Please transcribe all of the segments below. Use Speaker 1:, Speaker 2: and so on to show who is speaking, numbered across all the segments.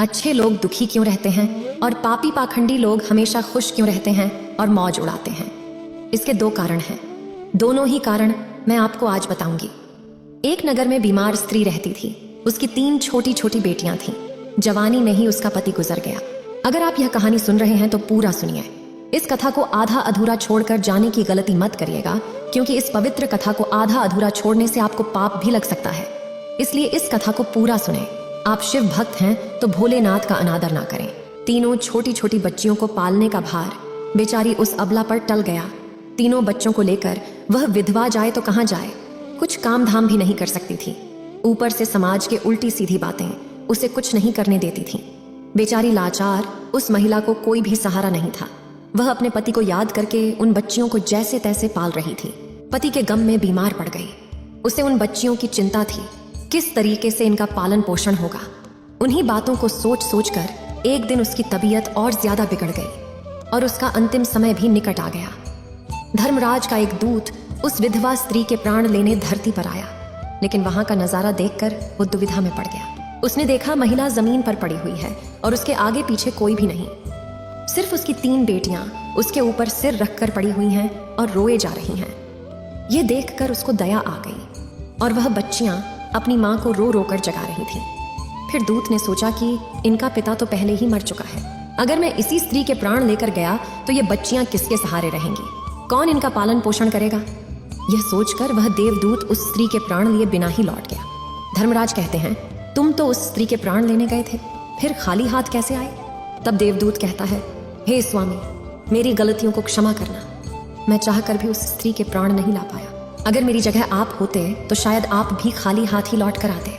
Speaker 1: अच्छे लोग दुखी क्यों रहते हैं और पापी पाखंडी लोग हमेशा खुश क्यों रहते हैं और मौज उड़ाते हैं? इसके 2 कारण हैं। दोनों ही कारण मैं आपको आज बताऊंगी। एक नगर में बीमार स्त्री रहती थी। उसकी 3 छोटी छोटी बेटियां थीं। जवानी में ही उसका पति गुजर गया। अगर आप यह कहानी सुन रहे हैं तो पूरा सुनिए। इस कथा को आधा अधूरा छोड़कर जाने की गलती मत करिएगा, क्योंकि इस पवित्र कथा को आधा अधूरा छोड़ने से आपको पाप भी लग सकता है। इसलिए इस कथा को पूरा सुने। आप शिव भक्त हैं तो भोलेनाथ का अनादर ना करें। तीनों छोटी छोटी बच्चियों को पालने का भार बेचारी उस अबला पर टल गया। तीनों बच्चों को लेकर वह विधवा जाए तो कहां जाए, कुछ काम धाम भी नहीं कर सकती थी। ऊपर से समाज के उल्टी सीधी बातें उसे कुछ नहीं करने देती थीं। बेचारी लाचार उस महिला को कोई भी सहारा नहीं था। वह अपने पति को याद करके उन बच्चियों को जैसे तैसे पाल रही थी। पति के गम में बीमार पड़ गई। उसे उन बच्चियों की चिंता थी, किस तरीके से इनका पालन पोषण होगा। उन्हीं बातों को सोच सोच कर एक दिन उसकी तबीयत और ज्यादा बिगड़ गई और उसका अंतिम समय भी निकट आ गया। धर्मराज का एक दूत उस विधवा स्त्री के प्राण लेने धरती पर आया, लेकिन वहां का नजारा देखकर वो दुविधा में पड़ गया। उसने देखा महिला जमीन पर पड़ी हुई है और उसके आगे पीछे कोई भी नहीं। सिर्फ उसकी 3 बेटियां उसके ऊपर सिर रखकर पड़ी हुई हैं और रोए जा रही हैं। ये देखकर उसको दया आ गई और वह बच्चियां अपनी मां को रो रो कर जगा रही थी। फिर दूत ने सोचा कि इनका पिता तो पहले ही मर चुका है। अगर मैं इसी स्त्री के प्राण लेकर गया तो ये बच्चियां किसके सहारे रहेंगी? कौन इनका पालन पोषण करेगा? यह सोचकर वह देवदूत उस स्त्री के प्राण लिए बिना ही लौट गया। धर्मराज कहते हैं, तुम तो उस स्त्री के प्राण लेने गए थे, फिर खाली हाथ कैसे आए? तब देवदूत कहता है, हे स्वामी, मेरी गलतियों को क्षमा करना। मैं चाहकर भी उस स्त्री के प्राण नहीं ला पाया। अगर मेरी जगह आप होते तो शायद आप भी खाली हाथ ही लौट कर आते।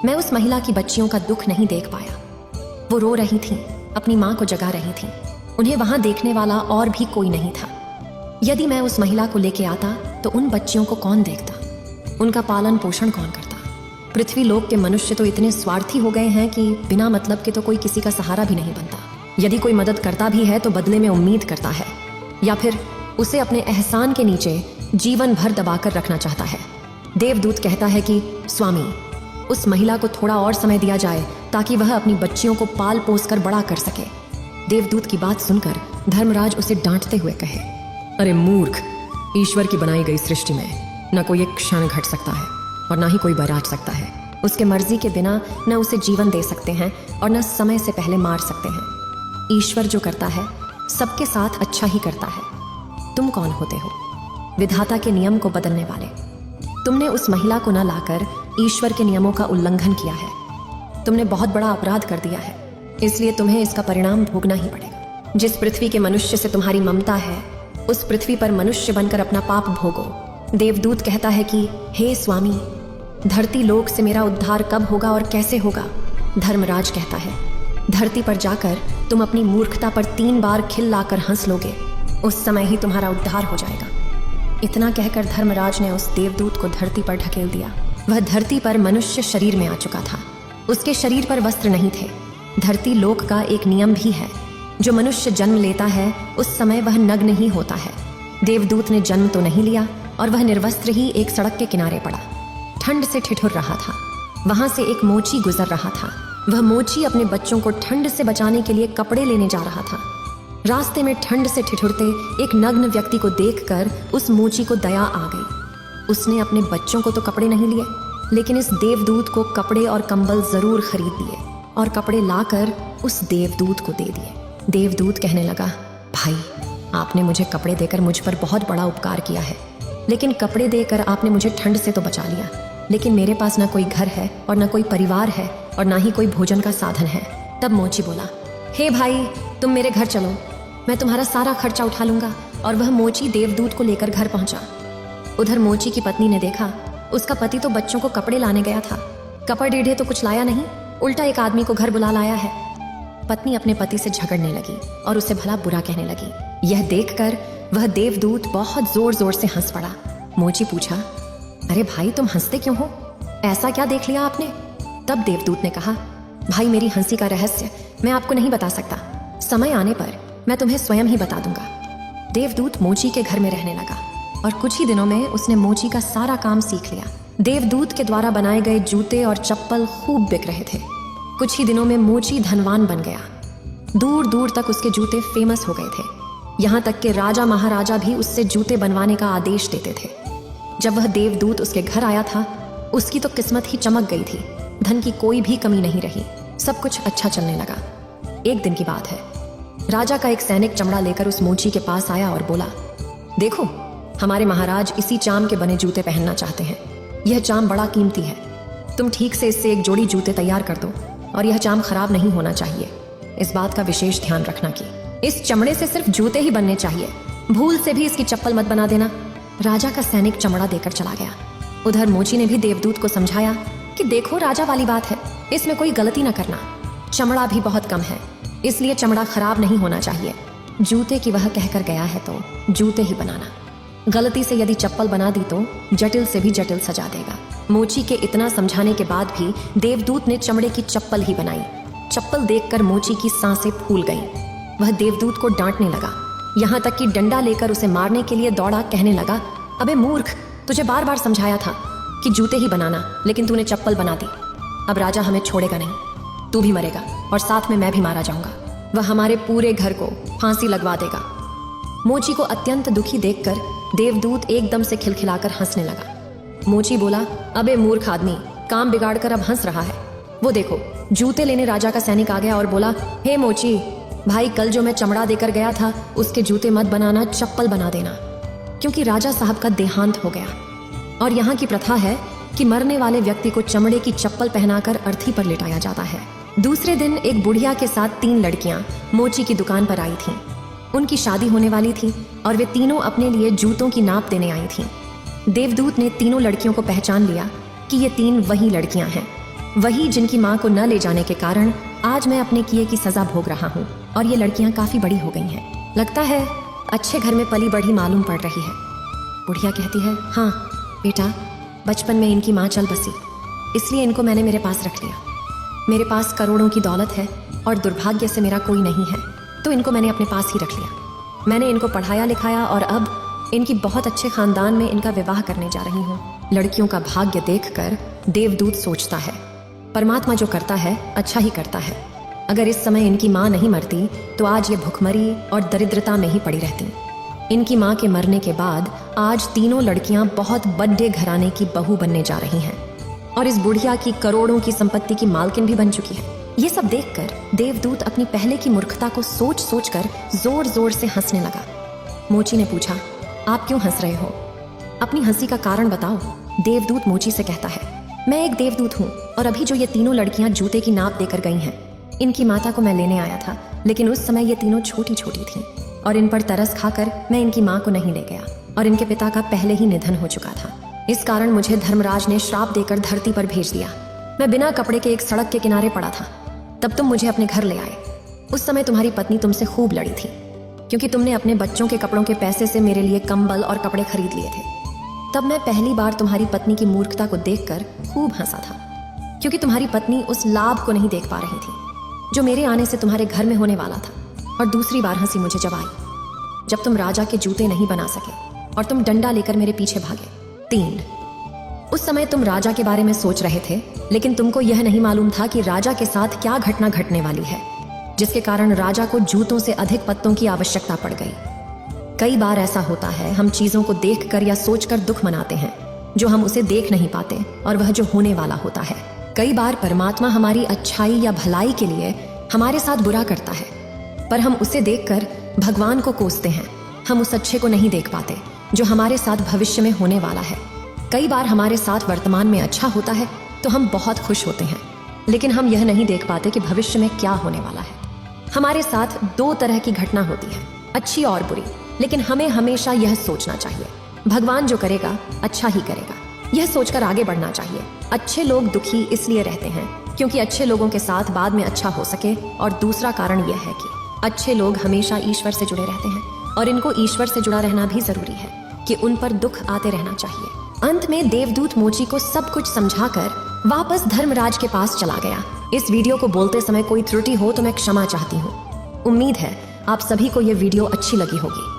Speaker 1: मैं उस महिला की बच्चियों का दुख नहीं देख पाया। वो रो रही थीं, अपनी मां को जगा रही थीं। उन्हें वहां देखने वाला और भी कोई नहीं था। यदि मैं उस महिला को लेके आता तो उन बच्चियों को कौन देखता? उनका पालन पोषण कौन करता? पृथ्वी लोक के मनुष्य तो इतने स्वार्थी हो गए हैं कि बिना मतलब के तो कोई किसी का सहारा भी नहीं बनता। यदि कोई मदद करता भी है तो बदले में उम्मीद करता है, या फिर उसे अपने एहसान के नीचे जीवन भर दबाकर रखना चाहता है। देवदूत कहता है कि स्वामी, उस महिला को थोड़ा और समय दिया जाए ताकि वह अपनी बच्चियों को पाल पोस कर बड़ा कर सके। देवदूत की बात सुनकर धर्मराज उसे डांटते हुए कहे, अरे मूर्ख, ईश्वर की बनाई गई सृष्टि में न कोई एक क्षण घट सकता है और न ही कोई बराट सकता है। उसके मर्जी के बिना न उसे जीवन दे सकते हैं और न समय से पहले मार सकते हैं। ईश्वर जो करता है सबके साथ अच्छा ही करता है। तुम कौन होते हो? विधाता के नियम को बदलने वाले। तुमने उस महिला को न लाकर ईश्वर के नियमों का उल्लंघन किया है। तुमने बहुत बड़ा अपराध कर दिया है, इसलिए तुम्हें इसका परिणाम भोगना ही पड़ेगा। जिस पृथ्वी के मनुष्य से तुम्हारी ममता है, उस पृथ्वी पर मनुष्य बनकर अपना पाप भोगो। देवदूत कहता है कि हे स्वामी, धरती लोक से मेरा उद्धार कब होगा और कैसे होगा? धर्मराज कहता है, धरती पर जाकर तुम अपनी मूर्खता पर 3 बार खिल लाकर हंस लोगे, उस समय ही तुम्हारा उद्धार हो जाएगा। इतना कहकर धर्मराज ने उस देवदूत को धरती पर ढकेल दिया। वह धरती पर मनुष्य शरीर में आ चुका था। उसके शरीर पर वस्त्र नहीं थे। धरती लोक का एक नियम भी है, जो मनुष्य जन्म लेता है उस समय वह नग्न ही होता है। देवदूत ने जन्म तो नहीं लिया और वह निर्वस्त्र ही एक सड़क के किनारे पड़ा। ठंड से ठिठुर रहा था। वहां से एक मोची गुजर रहा था। वह मोची अपने बच्चों को ठंड से बचाने के लिए कपड़े लेने जा रहा था। रास्ते में ठंड से ठिठुरते एक नग्न व्यक्ति को देखकर उस मोची को दया आ गई। उसने अपने बच्चों को तो कपड़े नहीं लिए, लेकिन इस देवदूत को कपड़े और कंबल जरूर खरीद दिए और कपड़े लाकर उस देवदूत को दे दिए। देवदूत कहने लगा, भाई, आपने मुझे कपड़े देकर मुझ पर बहुत बड़ा उपकार किया है, लेकिन कपड़े देकर आपने मुझे ठंड से तो बचा लिया, लेकिन मेरे पास न कोई घर है और न कोई परिवार है और न ही कोई भोजन का साधन है। तब मोची बोला, हे भाई, तुम मेरे घर चलो, मैं तुम्हारा सारा खर्चा उठा लूंगा। और वह मोची देवदूत को लेकर घर पहुंचा। उधर मोची की पत्नी ने देखा, उसका पति तो बच्चों को कपड़े लाने गया था, कपड़े डेढ़े तो कुछ लाया नहीं, उल्टा एक आदमी को घर बुला लाया है। पत्नी अपने पति से झगड़ने लगी और उसे भला बुरा कहने लगी। यह देखकर वह देवदूत बहुत जोर जोर से हंस पड़ा। मोची पूछा, अरे भाई, तुम हंसते क्यों हो? ऐसा क्या देख लिया आपने? तब देवदूत ने कहा, भाई, मेरी हंसी का रहस्य मैं आपको नहीं बता सकता, समय आने पर मैं तुम्हें स्वयं ही बता दूंगा। देवदूत मोची के घर में रहने लगा और कुछ ही दिनों में उसने मोची का सारा काम सीख लिया। देवदूत के द्वारा बनाए गए जूते और चप्पल खूब बिक रहे थे। कुछ ही दिनों में मोची धनवान बन गया। दूर दूर तक उसके जूते फेमस हो गए थे, यहाँ तक कि राजा महाराजा भी उससे जूते बनवाने का आदेश देते थे। जब वह देवदूत उसके घर आया था, उसकी तो किस्मत ही चमक गई थी। धन की कोई भी कमी नहीं रही, सब कुछ अच्छा चलने लगा। एक दिन की बात है, राजा का एक सैनिक चमड़ा लेकर उस मोची के पास आया और बोला, देखो, हमारे महाराज इसी चाम के बने जूते पहनना चाहते हैं। यह चाम बड़ा कीमती है, तुम ठीक से इससे एक जोड़ी जूते तैयार कर दो और यह चाम खराब नहीं होना चाहिए। इस बात का विशेष ध्यान रखना कि इस चमड़े से सिर्फ जूते ही बनने चाहिए, भूल से भी इसकी चप्पल मत बना देना। राजा का सैनिक चमड़ा देकर चला गया। उधर मोची ने भी देवदूत को समझाया कि देखो, राजा वाली बात है, इसमें कोई गलती ना करना, चमड़ा भी बहुत कम है, इसलिए चमड़ा खराब नहीं होना चाहिए। जूते की वह कहकर गया है तो जूते ही बनाना, गलती से यदि चप्पल बना दी तो जटिल से भी जटिल सजा देगा। मोची के इतना समझाने के बाद भी देवदूत ने चमड़े की चप्पल ही बनाई। चप्पल देखकर मोची की सांसें फूल गईं। वह देवदूत को डांटने लगा, यहाँ तक कि डंडा लेकर उसे मारने के लिए दौड़ा, कहने लगा, अबे मूर्ख, तुझे बार बार समझाया था कि जूते ही बनाना, लेकिन तूने चप्पल बना दी। अब राजा हमें छोड़ेगा नहीं, तू भी मरेगा और साथ में मैं भी मारा जाऊंगा। वह हमारे पूरे घर को फांसी लगवा देगा। मोची को अत्यंत दुखी देखकर देवदूत एकदम से खिलखिलाकर हंसने लगा। मोची बोला, अबे मूर्ख आदमी, काम बिगाड़कर अब हंस रहा है। वो देखो, जूते लेने राजा का सैनिक आ गया और बोला, हे मोची भाई, कल जो मैं चमड़ा देकर गया था उसके जूते मत बनाना, चप्पल बना देना, क्योंकि राजा साहब का देहांत हो गया और यहाँ की प्रथा है कि मरने वाले व्यक्ति को चमड़े की चप्पल पहनाकर अर्थी पर लिटाया जाता है। दूसरे दिन एक बुढ़िया के साथ 3 लड़कियां मोची की दुकान पर आई थीं। उनकी शादी होने वाली थी और वे तीनों अपने लिए जूतों की नाप देने आई थीं। देवदूत ने तीनों लड़कियों को पहचान लिया कि ये 3 वही लड़कियां हैं, वही जिनकी माँ को न ले जाने के कारण आज मैं अपने किए की सजा भोग रहा हूँ। और ये लड़कियां काफी बड़ी हो गई हैं, लगता है अच्छे घर में पली बढ़ी मालूम पड़ रही है। बुढ़िया कहती है, हाँ बेटा, बचपन में इनकी माँ चल बसी, इसलिए इनको मैंने मेरे पास रख लिया। मेरे पास करोड़ों की दौलत है और दुर्भाग्य से मेरा कोई नहीं है, तो इनको मैंने अपने पास ही रख लिया। मैंने इनको पढ़ाया लिखाया और अब इनकी बहुत अच्छे खानदान में इनका विवाह करने जा रही हूँ। लड़कियों का भाग्य देखकर देवदूत सोचता है, परमात्मा जो करता है अच्छा ही करता है। अगर इस समय इनकी माँ नहीं मरती तो आज ये भुखमरी और दरिद्रता में ही पड़ी रहती। इनकी माँ के मरने के बाद आज तीनों लड़कियां बहुत बड़े घराने की बहू बनने जा रही हैं और इस बुढ़िया की करोड़ों की संपत्ति की मालकिन भी बन चुकी है। ये सब देखकर देवदूत अपनी पहले की मूर्खता को सोच सोच कर जोर जोर से हंसने लगा। मोची ने पूछा, आप क्यों हंस रहे हो? अपनी हंसी का कारण बताओ। देवदूत मोची से कहता है, मैं एक देवदूत हूँ और अभी जो ये तीनों लड़कियां जूते की नाप देकर गई हैं, इनकी माता को मैं लेने आया था, लेकिन उस समय ये तीनों छोटी छोटी थीं और इन पर तरस खाकर मैं इनकी माँ को नहीं ले गया और इनके पिता का पहले ही निधन हो चुका था। इस कारण मुझे धर्मराज ने श्राप देकर धरती पर भेज दिया। मैं बिना कपड़े के एक सड़क के किनारे पड़ा था, तब तुम मुझे अपने घर ले आए। उस समय तुम्हारी पत्नी तुमसे खूब लड़ी थी, क्योंकि तुमने अपने बच्चों के कपड़ों के पैसे से मेरे लिए कंबल और कपड़े खरीद लिए थे। तब मैं पहली बार तुम्हारी पत्नी की मूर्खता को देखकर खूब हंसा था, क्योंकि तुम्हारी पत्नी उस लाभ को नहीं देख पा रही थी जो मेरे आने से तुम्हारे घर में होने वाला था। और दूसरी बार हंसी मुझे जब आई, जब तुम राजा के जूते नहीं बना सके और तुम डंडा लेकर मेरे पीछे भागे। 3, उस समय तुम राजा के बारे में सोच रहे थे, लेकिन तुमको यह नहीं मालूम था कि राजा के साथ क्या घटना घटने वाली है, जिसके कारण राजा को जूतों से अधिक पत्तों की आवश्यकता पड़ गई। कई बार ऐसा होता है, हम चीजों को देखकर या सोचकर दुख मनाते हैं जो हम उसे देख नहीं पाते और वह जो होने वाला होता है। कई बार परमात्मा हमारी अच्छाई या भलाई के लिए हमारे साथ बुरा करता है, पर हम उसे देखकर भगवान को कोसते हैं। हम उस अच्छे को नहीं देख पाते जो हमारे साथ भविष्य में होने वाला है। कई बार हमारे साथ वर्तमान में अच्छा होता है तो हम बहुत खुश होते हैं, लेकिन हम यह नहीं देख पाते कि भविष्य में क्या होने वाला है। हमारे साथ 2 तरह की घटना होती है, अच्छी और बुरी, लेकिन हमें हमेशा यह सोचना चाहिए, भगवान जो करेगा अच्छा ही करेगा। यह सोचकर आगे बढ़ना चाहिए। अच्छे लोग दुखी इसलिए रहते हैं क्योंकि अच्छे लोगों के साथ बाद में अच्छा हो सके, और दूसरा कारण यह है कि अच्छे लोग हमेशा ईश्वर से जुड़े रहते हैं और इनको ईश्वर से जुड़ा रहना भी जरूरी है कि उन पर दुख आते रहना चाहिए। अंत में देवदूत मोची को सब कुछ समझाकर वापस धर्मराज के पास चला गया। इस वीडियो को बोलते समय कोई त्रुटि हो तो मैं क्षमा चाहती हूँ। उम्मीद है आप सभी को यह वीडियो अच्छी लगी होगी।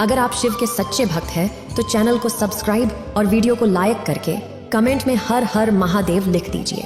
Speaker 1: अगर आप शिव के सच्चे भक्त हैं तो चैनल को सब्सक्राइब और वीडियो को लाइक करके कमेंट में हर हर महादेव लिख दीजिए।